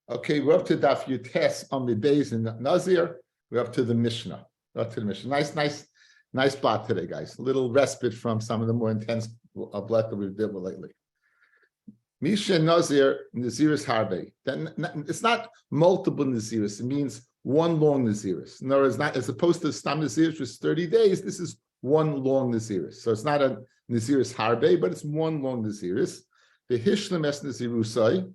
Okay, we're up to Daf Yomi on the days in Nazir. We're up to the Mishnah. Nice blot today, guys. A little respite from some of the more intense blot that we've dealt with lately. Misha Nazir, Naziris Harbe. Then it's not multiple Naziris. It means one long Naziris. No, it's not, as opposed to Stam Naziris, which is 30 days. This is one long Naziris. So it's not a Naziris Harbe, but it's one long Naziris. The Hishlem es Nazirusai.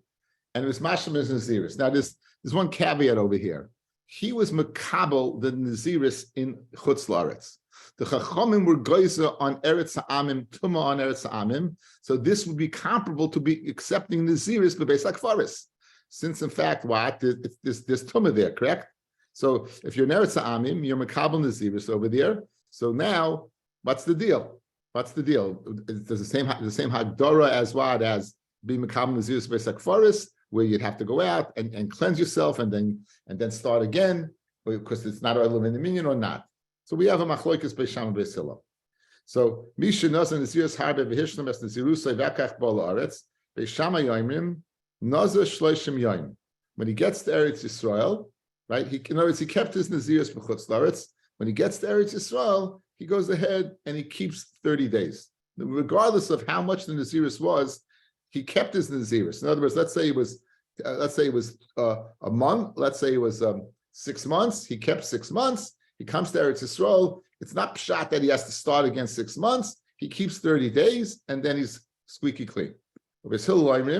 And it was Mashem as Naziris. Now, there's one caveat over here. He was Makabel, the Naziris in Chutz La'aretz. The Chachamim were Geiser on Eretz Ha'amim, Tumah on Eretz Ha'amim. So this would be comparable to be accepting Naziris, but based like Faris. Since, in fact, there's Tumah there, correct? So if you're in Eretz Ha'amim, you're Makabel Naziris over there. So now, what's the deal? There's the same Hagdara as what? As being Makabel Naziris based like Faris, where you'd have to go out and cleanse yourself and then start again, because it's not oil in the minion or not. So we have a machloikis beisham and beisila. So misha nazar naziris harbe v'hishlam es nazirusay v'akach bol haaretz beisham yoimrim nazar shloishim yoim. When he gets to Eretz Yisrael, right? In other words, he kept his naziris b'chutz la'aretz. When he gets to Eretz Yisrael, he goes ahead and he keeps 30 days, regardless of how much the naziris was. He kept his naziris. In other words, let's say it was a month. Let's say it was 6 months. He kept 6 months. He comes to Eretz Yisrael. It's not pshat that he has to start again 6 months. He keeps 30 days and then he's squeaky clean. Nazir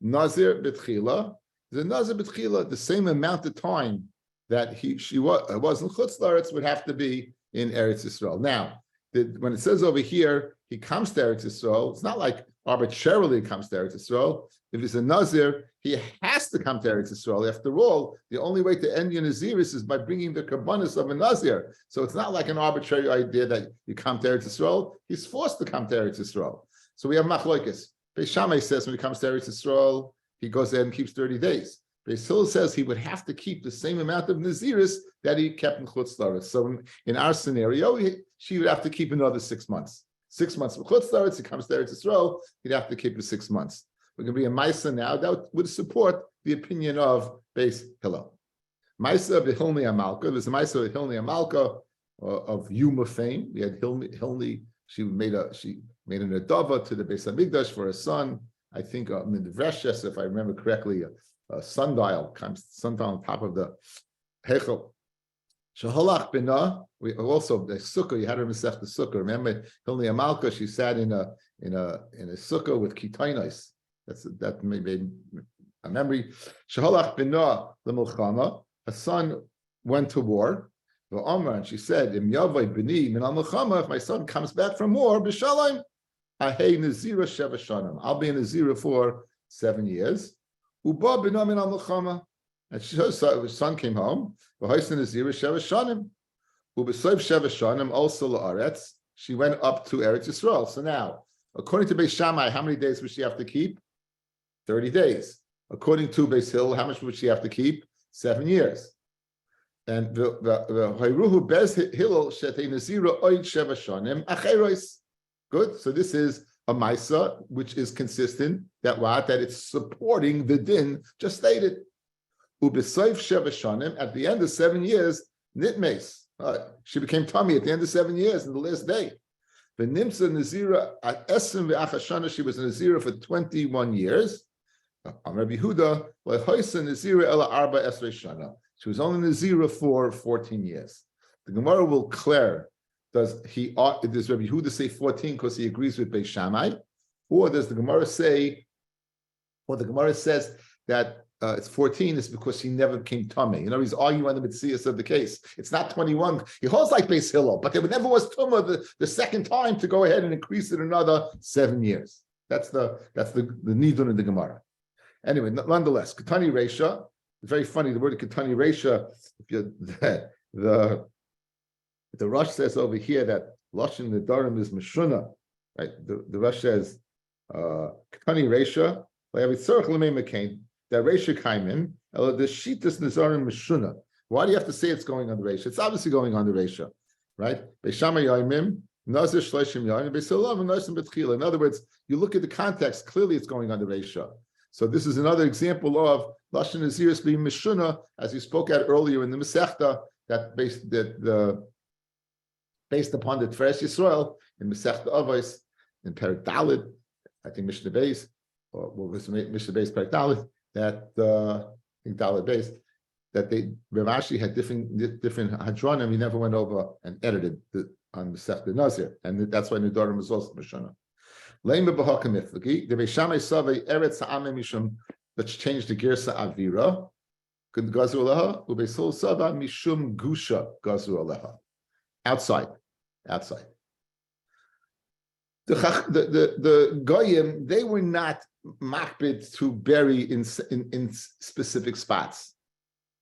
b'tchila. The Nazir b'tchila, the same amount of time that she was in Chutz La'aretz would have to be in Eretz Yisrael. Now, when it says over here, he comes to Eretz Yisrael, it's not like arbitrarily comes to Eretz Yisrael. If he's a Nazir, he has to come to Eretz Yisrael. After all, the only way to end your Naziris is by bringing the karbanis of a Nazir. So it's not like an arbitrary idea that you come to Eretz Yisrael. He's forced to come to Eretz Yisrael. So we have machloikis. Beis Shammai says when he comes to Eretz Yisrael, he goes there and keeps 30 days. Beis Hillel says he would have to keep the same amount of Naziris that he kept in Chutz La'aretz. So in our scenario, she would have to keep another 6 months. 6 months of Chutz La'aretz, he comes to Eretz Yisrael, he'd have to keep it 6 months. We're going to be a Maisa now that would support the opinion of Beis Hillel. Maisa b'Hilni Amalka. There's a Maisa b'Hilni Amalka of Yuma fame. We had Hilni. She made an adava to the Beis Hamikdash for a son. I think in the Vreshes, if I remember correctly, a sundial on top of the Hechel. Shaholach bina. We also the sukkah. You had her Masech the sukkah. Remember Hilni Amalka? She sat in a sukkah with kitainos. That may be a memory. Shaholach bina lemilchama. A son went to war. And she said, "Im yavai bini min al-milchama." If my son comes back from war, b'shalom, ahei nazira sheva shanim. I'll be in nazira for 7 years. Uba bina min al-milchama. And his son came home. V'haisen nazira sheva shanim. Ubesoiv sheva shanim also la'aretz. She went up to Eretz Yisrael. So now, according to Beis Shammai, how many days would she have to keep? 30 days. According to Beis Hillel, how much would she have to keep? 7 years. And the Hayruhu Bez Hillel Shetei Nazira Oid Sheva Shanim Acherois. Good. So this is a Maisa, which is consistent that it's supporting the din just stated. Ubesoif Sheva Shanim, at the end of 7 years, Nitmes. She became tummy at the end of 7 years, in the last day. The Nimsa Nazira at Esim Ve'achashana, she was a Nazira for 21 years. On Rabbi Huda, Lehoisa Nazira Ela Arba Esrei Shana. She was only Nazira for 14 years. The Gemara will clear, does Rabbi Huda say 14 because he agrees with Beis Shammai? Or does the Gemara say, or the Gemara says that it's 14 is because she never became tummy. You know, he's arguing on the Mitzias of the case. It's not 21. He holds like Beis Hillel, but there never was tumah the second time to go ahead and increase it another 7 years. That's the nidun in the Gemara. Anyway, nonetheless, Ketani Reisha, very funny, the word Ketani Reisha, the Rosh says over here that Lashon Nedarim is Meshuna, right? The Rosh says, Ketani Reisha, that Reisha Kaimim, the Shitas Nezarim Meshuna. Why do you have to say it's going on the Reisha? It's obviously going on the Reisha, right? Beis Shammai Yaimim, Nazir Shleishim Yaimim, Beis Hillel, Nazir B'tchila. In other words, you look at the context, clearly it's going on the Reisha. So this is another example of Lashon Naziris being Mishuna, as you spoke at earlier in the Masechta, that based upon the Tferes Yisrael in Masechta Avos, in Perek Daled, I think Mishnah Beis, or what was Mishnah Beis Perek Daled, that I think Daled Beis, that Rav Ashi had different hadronim. He never went over and edited on Masechta Nazir, and that's why Nedarim was also Mishana. Let's change the Girsa Avira. Outside. The Goyim, they were not makbid to bury in specific spots.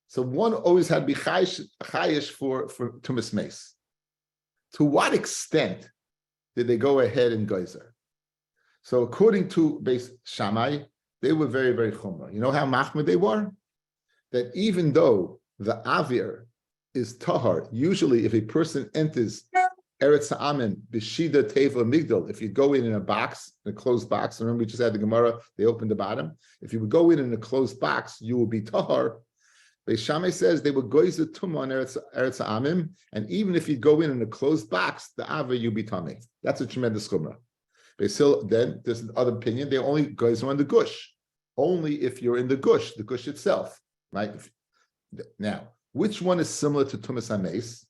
So one always had to be chayish for tumas meis. To what extent did they go ahead and geyser? So according to Beis Shammai, they were very, very chumrah. You know how machmir they were? That even though the avir is tahar, usually if a person enters Eretz Ha'amin, B'shida Teva Migdal, if you go in a box, in a closed box, remember we just had the Gemara, they opened the bottom. If you would go in a closed box, you will be tahar. Beis Shammai says they would goyzer tumah on Eretz Ha'amim, and even if you go in a closed box, the avir you be tamei. That's a tremendous chumrah. Then there's another opinion. They only goyzer on the gush, only if you're in the gush itself, right? Now, which one is similar to tumas hameis?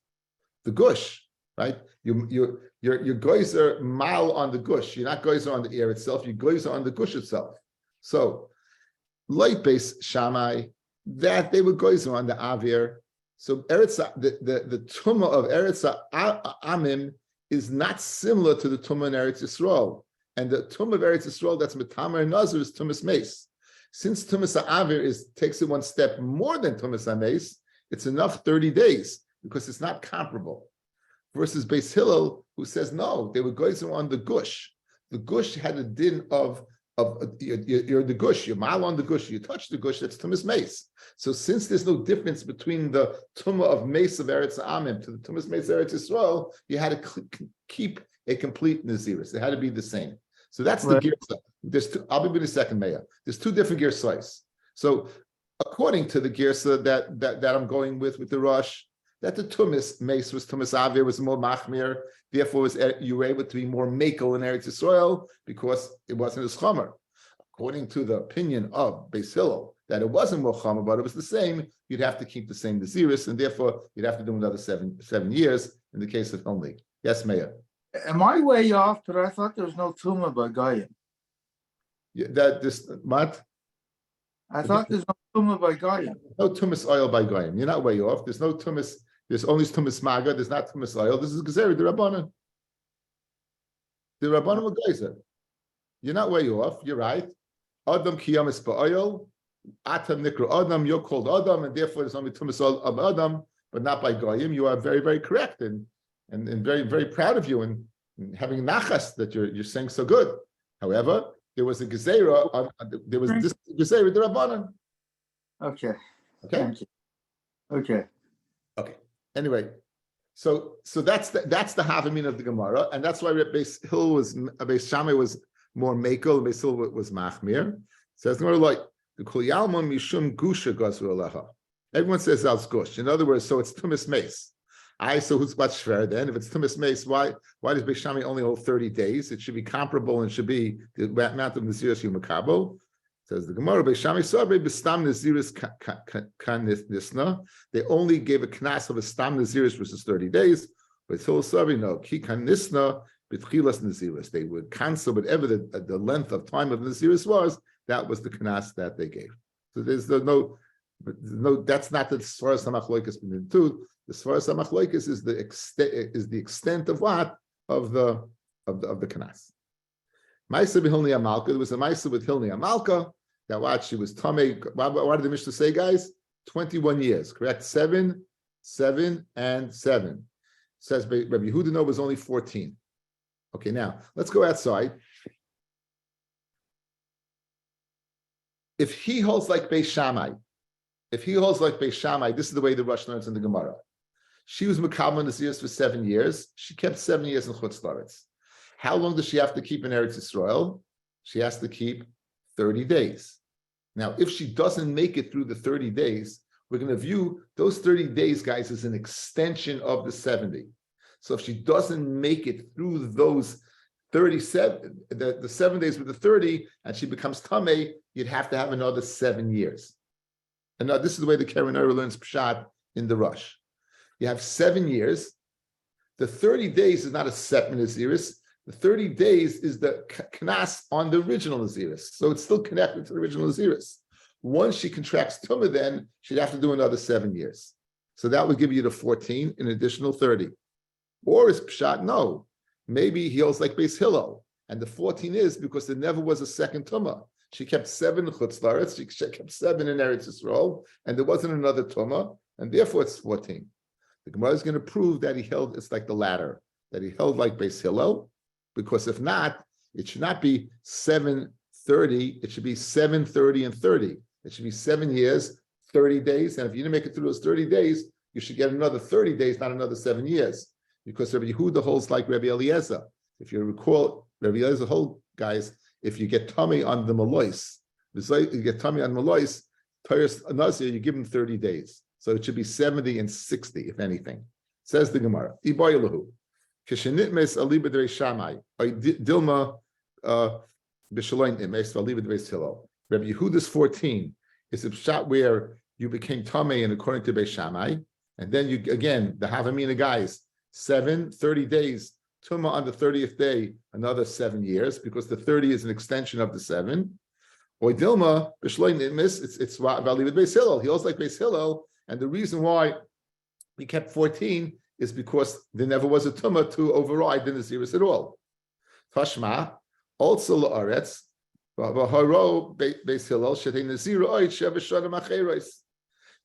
The gush, right? You're goyzer mal on the gush. You're not goyzer on the air itself. You goyzer on the gush itself. So, like Beis Shammai, that they would goyzer on the avir. So the tumah of Eretz Amim is not similar to the tumah in Eretz Yisrael. And the tumah of Eretz Yisrael that's metamer and nazir is tumas meis. Since tumas avir takes it one step more than tumas meis, it's enough 30 days because it's not comparable. Versus Beis Hillel, who says no, they would goyzer on the gush. The gush had a din of you're the gush, you're mal on the gush, you touch the gush, that's tumas meis. So since there's no difference between the tumah of meis of Eretz Amim to the tumas meis of Eretz Yisrael, you had to keep a complete naziris. It had to be the same. So that's right. The girsa. I'll be with the second mayor. There's two different girsais. So according to the girsa that I'm going with the Rosh, that the tumas meis was tumas avir was more machmir. Therefore, you were able to be more makel in Eretz Yisrael because it wasn't as chomer. According to the opinion of Beis Hillel, that it wasn't more chomer, but it was the same, you'd have to keep the same naziris, and therefore you'd have to do another seven years in the case of only. Yes, Mayor. Am I way off? But I thought there was no tumah by Goyim. Yeah, what? I thought there's no tumah by Goyim. No tumas oil by Goyim. You're not way off. There's no tumas. There's only tumas maga. There's not tumas oil. This is gezerah the Rabbanan. The Rabbanan were geyser. You're not way off. You're right. Adam kiyamis ba'oil. Atam nikra Adam. You're called Adam, and therefore there's only tumas oil of Adam, but not by Goyim. You are very, very correct, and very, very proud of you and having nachas that you're saying so good. However, there was a gezerah. There was this gezerah the Rabbanan. Okay. Thank you. Okay. Anyway, so that's the havamin of the Gemara, and that's why Beis Shammai was more makel, and Beis Hillel was machmir. Says the Gemara like the kol yalmon mishum gusha gazru alecha. Everyone says al gush. In other words, so it's tumas meis. So who's much fair then? If it's tumas meis, why does Beis Shammai only hold 30 days? It should be comparable and should be the amount of naziris you makabo. Says the Gemara, Beis Shammai sabre b'stam naziris kan nisna. They only gave a knas of a stam naziris versus 30 days. But Hillel sabre no ki kan nisna b'tchilas naziris. They would cancel whatever the length of time of the naziris was. That was the knas that they gave. So there's no. That's not the Svaras HaMachloikis between the two. The Svaras HaMachloikis is the extent of what of the knas. Maisa b'Hilni Amalka. There was a Maisa with Hilni Amalka. That what she was Tamei. What did the Mishnah say, guys? 21 years, correct? 7, and 7. Says Rabbi Yehuda was only 14. Okay, now let's go outside. If he holds like Beis Shammai, this is the way the Rosh learns in the Gemara. She was Mekabel Naziris for 7 years. She kept 7 years in Chutz La'aretz. How long does she have to keep in Eretz Yisrael? She has to keep 30 days. Now, if she doesn't make it through the 30 days, we're going to view those 30 days, guys, as an extension of the 70. So if she doesn't make it through those 37, the 7 days with the 30, and she becomes Tameh, you'd have to have another 7 years. And now this is the way the Keren Orah learns Pshat in the Rush. You have 7 years. The 30 days is not a Septim Naziris. The 30 days is the Knas on the original Naziris. So it's still connected to the original Naziris. Once she contracts Tumah, then she'd have to do another 7 years. So that would give you the 14, an additional 30. Or is Pshat? No. Maybe he holds like Beis Hillel. And the 14 is because there never was a second Tumah. She kept 7 in Chutz La'aretz, she kept 7 in Eretz Yisrael, and there wasn't another Tumah, and therefore it's 14. The Gemara is going to prove that he held, it's like the latter, that he held like Beis Hillel, because if not, it should not be 7:30, it should be 7:30 and 30. It should be 7 years, 30 days, and if you didn't make it through those 30 days, you should get another 30 days, not another 7 years, because Rabbi Yehuda holds like Rabbi Eliezer. If you recall, Rabbi Eliezer holds, guys, if you get tummy on the Malois, you get tummy on Malois, Tyrus Nazir, you give him 30 days. So it should be 70 and 60, if anything. Says the Gemara. Iboilahu. Kishenitmes aliba de Shamai. Dilma b'shaloin imes aliba de Hillel. Rabbi Yehuda's 14 is a shot where you became tummy and according to Beis Shammai, and then you again the Havamina guys 30 days. Tumah on the 30th day, another 7 years, because the 30 is an extension of the 7. Or Dilma, it's Vali with Beis Hillel. He also like Beis Hillel, and the reason why he kept 14 is because there never was a Tumah to override the Naziris at all. Tashma, also La'aretz, V'haro Beis Hillel, Shetei Naziru Oit, Sheva Shana Macheres.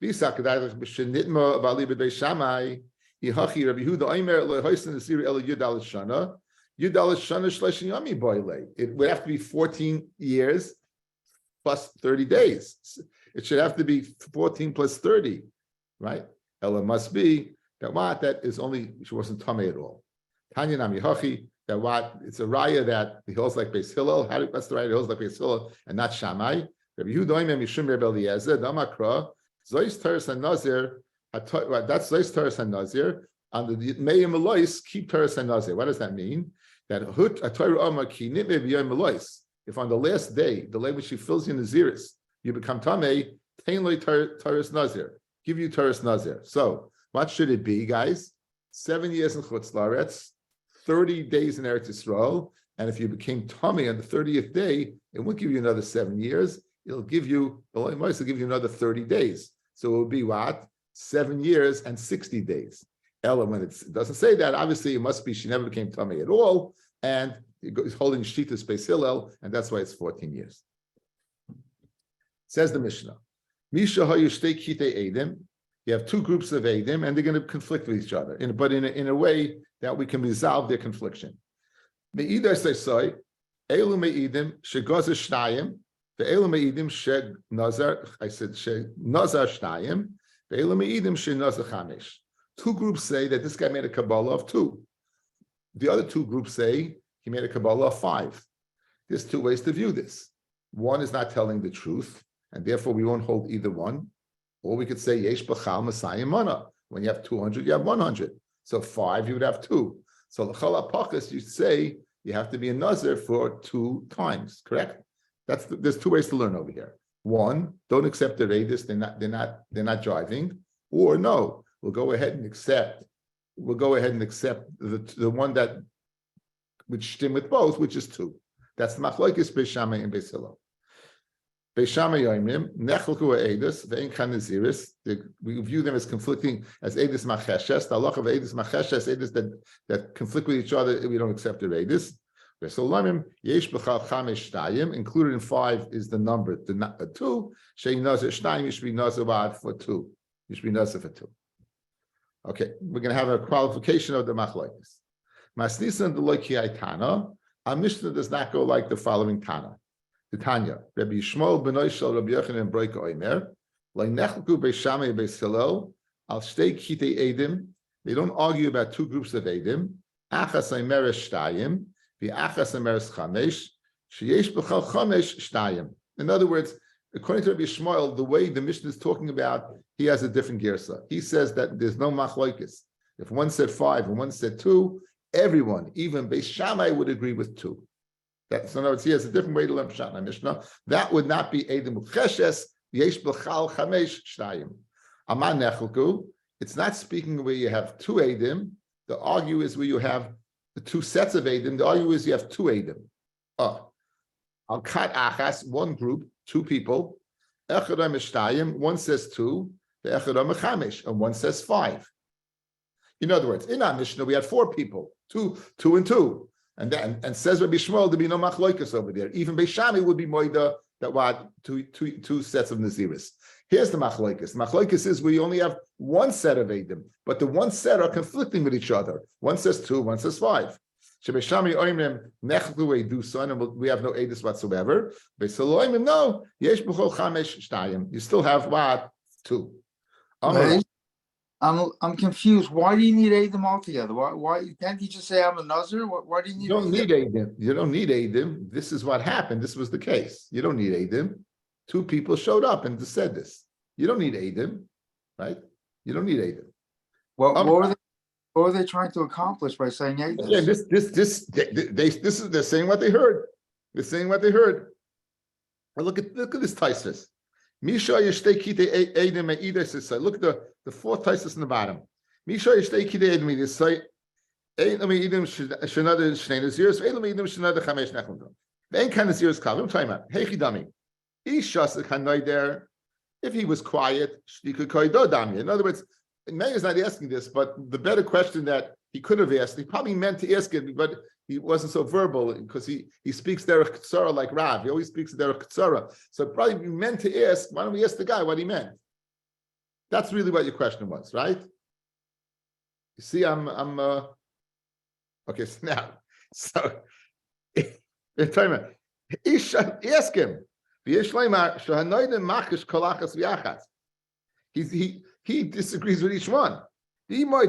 V'yisakadayach b'shenitma Vali with Beis Shammai, Yihachi Rabbi Yehuda Aimer lehoisen Nasir el Yudal Shana Shlesh Yami Boile. It would have to be 14 years plus 30 days. It should have to be 14 plus 30, right? Ella must be that is only she wasn't tummy at all. Tanya Nam Yihachi it's a raya that he holds like Beis Hillel. That's the raya he holds like Beis Hillel and not Shammai. Rabbi Yehuda Aimer Mishum Rabbi Eliezer Damakra Zois Teres and Nazir. That's Leis Teres and Nazir. On the Meim Elois, keep Teres and Nazir. What does that mean? That if on the last day, the day which she fills you Naziris, you become Tameh, Tain Loi Teres Nazir. Give you Teres Nazir. So what should it be, guys? 7 years in Chutz La'aretz, 30 days in Eretz Yisrael, and if you became Tameh on the 30th day, it won't give you another 7 years. It'll give you another 30 days. So it will be what? 7 years and 60 days. Ella, when it doesn't say that, obviously it must be she never became tummy at all, and it's holding Shita's Beis Hillel, and that's why it's 14 years. Says the Mishnah, Misha Hayushtei Kite Eidim. You have 2 groups of Eidim, and they're going to conflict with each other, but in a way that we can resolve their confliction. Me'idar Seisai, Elu Me'idim, Shegozer Shnayim, the Elu Me'idim Sheg Nazar, I said Sheg Nazar Shnayim, 2 groups say that this guy made a Kabbalah of 2. The other 2 groups say he made a Kabbalah of 5. There's 2 ways to view this. One is not telling the truth, and therefore we won't hold either one. Or we could say Yesh B'chal Masayim Mana. When you have 200, you have 100. So 5, you would have 2. So L'chal HaPachas, you say you have to be a Nazir for 2 times, correct? There's 2 ways to learn over here. One, don't accept the Reidis, they're not driving, or no, we'll go ahead and accept the one that which stem with both, which is 2. That's the Machlokes Beis Shammai and Beis Hillel. Beis Shammai Yomrim, Nechelku Eidus, Ve'en Chan Naziris, we view them as conflicting as Eidus Macheshes, the halach of Eidus Macheshes, Eidus that conflict with each other, we don't accept the Eidus. Included in 5 is the number 2. Shei Nazir Shnayim, you should be Nazir for 2. You should be Nazir for 2. Okay, we're going to have a qualification of the Machlokes. Masnisan the Loiki Tana. Our Mishnah does not go like the following Tana. The Tanya, Rabbi Yishmael Benoy Shel Rabbi Yochanan Broika Oimer, Leinechku Beis Shammai Beis Hillel Al Shtei Kitei Eidim. They don't argue about 2 groups of Eidim. Achas Aimeres Shtayim. In other words, according to Rabbi Shmuel, the way the Mishnah is talking about, he has a different girsa. He says that there's no machlokes. If one said 5 and one said 2, everyone, even Beis Shammai, would agree with 2. So in other words, he has a different way to learn Pshat in Mishnah. That would not be Eidim Ucheshes, Yesh B'chal Chamesh Shtayim. Aman Nechelku, it's not speaking where you have 2 Eidim. The argue is where you have the 2 sets of Eidim. The argue is you have 2 Eidim. Al Kat Achas, one group, 2 people. Echadam Shtayim, one says 2, the Echadam Chamesh, and one says 5. In other words, in our Mishnah, we had 4 people, 2 and 2. And says Rabbi Shmuel, there be no machloikas over there. Even Beis Shammai would be moida that what two sets of naziris. Here's the machloikas. The machloikas is we only have 1 set of edim, but the 1 set are conflicting with each other. One says 2, one says 5. Beis Shammai oimrim nechlu eduson, and we have no edus whatsoever. Beis Hillel oimrim no yesh b'chol chamesh shtayim. You still have what 2. I'm confused. Why do you need Adam altogether? Why can't you just say I'm a Nazir? Why do you need? You don't need Adam. You don't need Adam. This is what happened. This was the case. You don't need Adam. 2 people showed up and said this. You don't need Adam, right? You don't need Adam. What were they trying to accomplish by saying Adam? Yeah, they're saying what they heard. They're saying what they heard. Well, look at this Taisus. Misha yishtei kite Adam either says. Look at the 4th Taisus in the bottom. Misha yishtei kite Adam either say. Adam Adam shenada shnei naziros. Adam Adam shenada chamesh nechlum. Then kind of naziros kavim. I'm talking about hey chidami. Ishas kanoi there. If he was quiet, shtika koido dami. In other words, Meir is not asking this, but the better question that he could have asked, he probably meant to ask it, but he wasn't so verbal because he speaks derech ktsara like Rav. He always speaks derech ktsara. So probably meant to ask, why don't we ask the guy what he meant? That's really what your question was, right? You see, I'm okay, so now, ask him. He disagrees with each one. If he was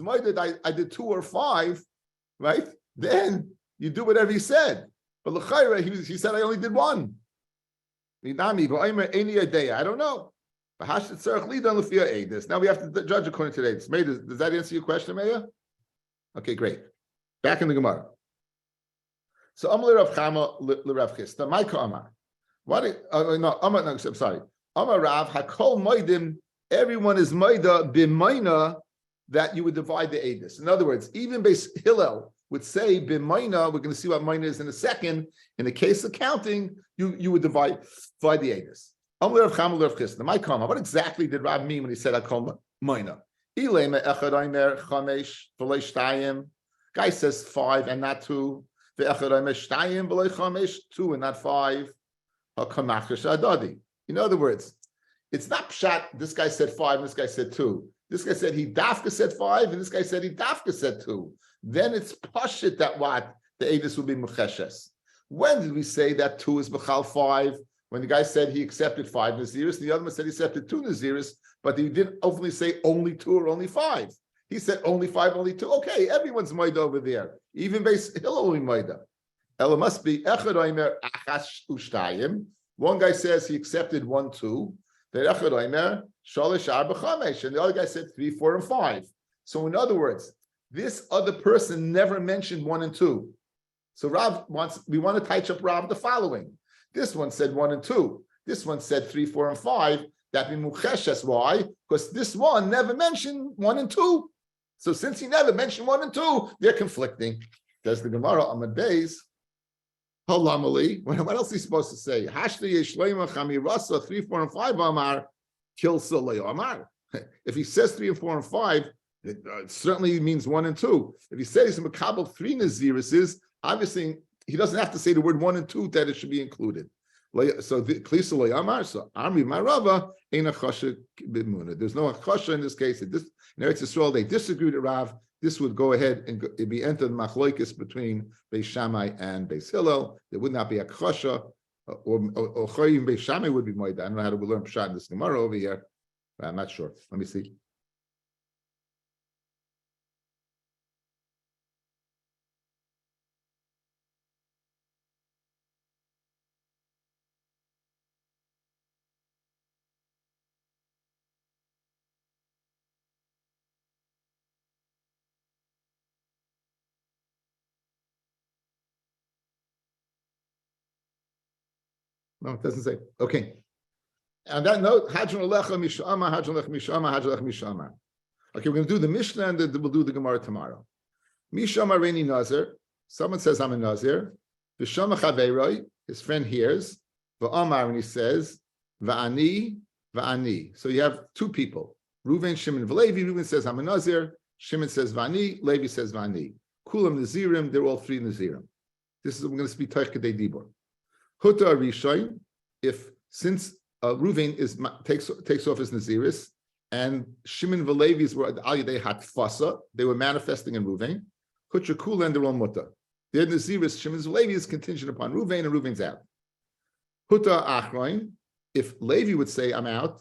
moided, I did 2 or 5, right? Then you do whatever he said. But l'chayra, he said I only did 1. I don't know. Now we have to judge according to this. Does that answer your question, Meir? Okay, great. Back in the Gemara. So Amar Rav Chama l'Rav Chisda, my Amar. I'm sorry. Amar Rav Hakol Moedim. Everyone is Moeda b'Moina that you would divide the Edus. In other words, even Beis Hillel would say b'Moina. We're going to see what Moina is in a second. In the case of counting, you would divide the Edus. Amar Rav Chama l'Rav Chisda, my Amar. What exactly did Rav mean when he said Hakol Moina? Ilema echad omer chamesh v'lo shtayim. Guy says 5 and not 2. Ve'echad omer shtayim v'lo chamesh, 2 and not 5. In other words, it's not pshat. This guy said 5, and this guy said 2. This guy said he dafka said 5, and this guy said he dafka said 2. Then it's pashit that what the edus will be mecheshes. When did we say that 2 is b'chal 5? When the guy said he accepted 5 naziris, and the other one said he accepted 2 naziris, but he didn't openly say only 2 or only 5. He said only 5, only 2. Okay, everyone's moida over there. Even Beis Hillel will be moida. Ella must be echad oimer achas ushtayim. One guy says he accepted 1, 2. The echad oimer shalish arba chamesh, and the other guy said 3, 4, and 5. So in other words, this other person never mentioned 1 and 2. So we want to touch up Rav the following. This one said 1 and 2. This one said 3, 4, and 5. That be mucheshes. Why? Because this one never mentioned 1 and 2. So since he never mentioned 1 and 2, they're conflicting. There's the Gemara on the days. Halamali. What else is he supposed to say? Hashli yeshleima chamirasa 3, 4, and 5 amar kilsa amar. If he says 3 and 4 and 5, it certainly means 1 and 2. If he says he's a makabel 3 naziris, obviously he doesn't have to say the word 1 and 2 that it should be included. So klisa loyamar. So Amri Marava ain't a chasha b'muna. There's no chasha in this case. In Eretz Yisrael, they disagreed with Rav. This would go ahead and it'd be entered machloikis between Beis Shammai and Beis Hillel. There would not be a chasha, or choyim Beis Shammai would be moida. I don't know how to learn pshat in this Gemara over here. I'm not sure. Let me see. No, it doesn't say. Okay. On that note, Hadron Alecha Mishama, Hadron Alecha Mishama, Hadron Alecha Mishama. Okay, we're going to do the Mishnah and then we'll do the Gemara tomorrow. Mishama Reini Nazir. Someone says, I'm a Nazir. V'shama Chaveiroi, his friend hears. V'amar, and he says, Va'ani, Va'ani. So you have two people. Reuven, Shimon, V'Levi. Reuven says, I'm a Nazir. Shimon says, Va'ani. Levi says, Va'ani. Kulam Nazirim, they're all three Nazirim. This is, we're going to speak Tach Kedei Dibur. Huta Arishoin, since Reuven takes off his Naziris, and Shimon V'Levi's were Al Yedei Hatfasa, they were manifesting in Reuven. Hutra Kula and their own Mutta. Their Naziris, Shimon's Levi is contingent upon Reuven, and Reuven's out. Huta Achroin, if Levi would say, I'm out,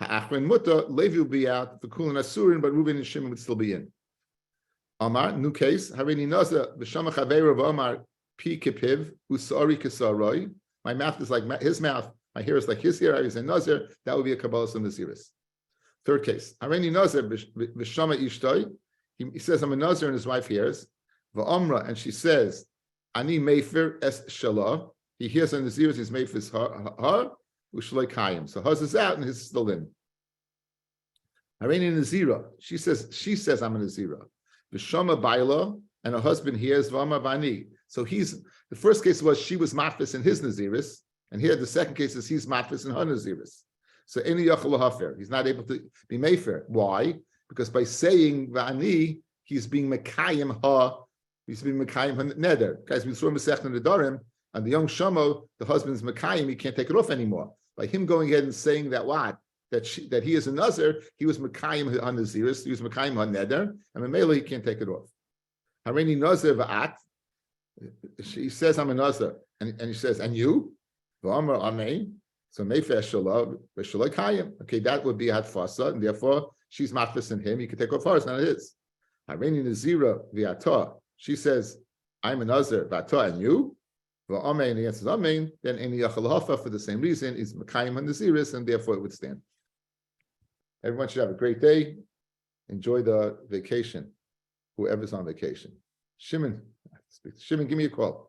Ha'achroin Mutta, Levi would be out, the Kula and Asurin, but Reuven and Shimon would still be in. Amar, new case, Harini Naza, V'shama Chaveira V'Amar, Pi Kipiv, Usari Kisaroi. My mouth is like his mouth, my hair is like his hair, I was a Nazir, that would be a Kabbalah of Naziris. Third case, Harini Nazir, V'shama Ishtoi, he says, I'm a Nazir, and his wife hears. V'amra, and she says, Ani Mefer es Shalah. He hears on the Naziris, his Mefer is her, Ushaloi Kayim. So hers is out, and his is still in. Harini Nazira, she says, I'm a Nazira. V'shama Baila, and her husband hears, V'amra Vani. So the first case was she was matfis in his Naziris, and here the second case is he's matfis in her Naziris. So any Yachal Hafer, he's not able to be Mefer. Why? Because by saying Va'ani, he's being Mekayim Ha, he's being Mekayim Ha Neder. Guys, we saw Masech in the Darim, and the young Shamo, the husband's Mekayim, he can't take it off anymore. By him going ahead and saying that that he is a Nazir, he was Mekayim Ha Naziris, he was Mekayim Ha Neder, and Mamela, he can't take it off. Harini Nazir Va'at, she says, I'm a Nazir, and he says, and you? V'amar Amen. So Mefer Shalom, V'Shaloi Kayim. Okay, that would be Hatfasa, and therefore she's matfis in him. He can take off hers, not his. Harini Nazira V'Atah. She says, I'm a Nazir, V'Atah, and you? V'Amen, and he answers Amen. Then any Yachal Hafa for the same reason is Mekayim HaNaziris, and therefore it would stand. Everyone should have a great day. Enjoy the vacation, whoever's on vacation. Shimon, give me a call.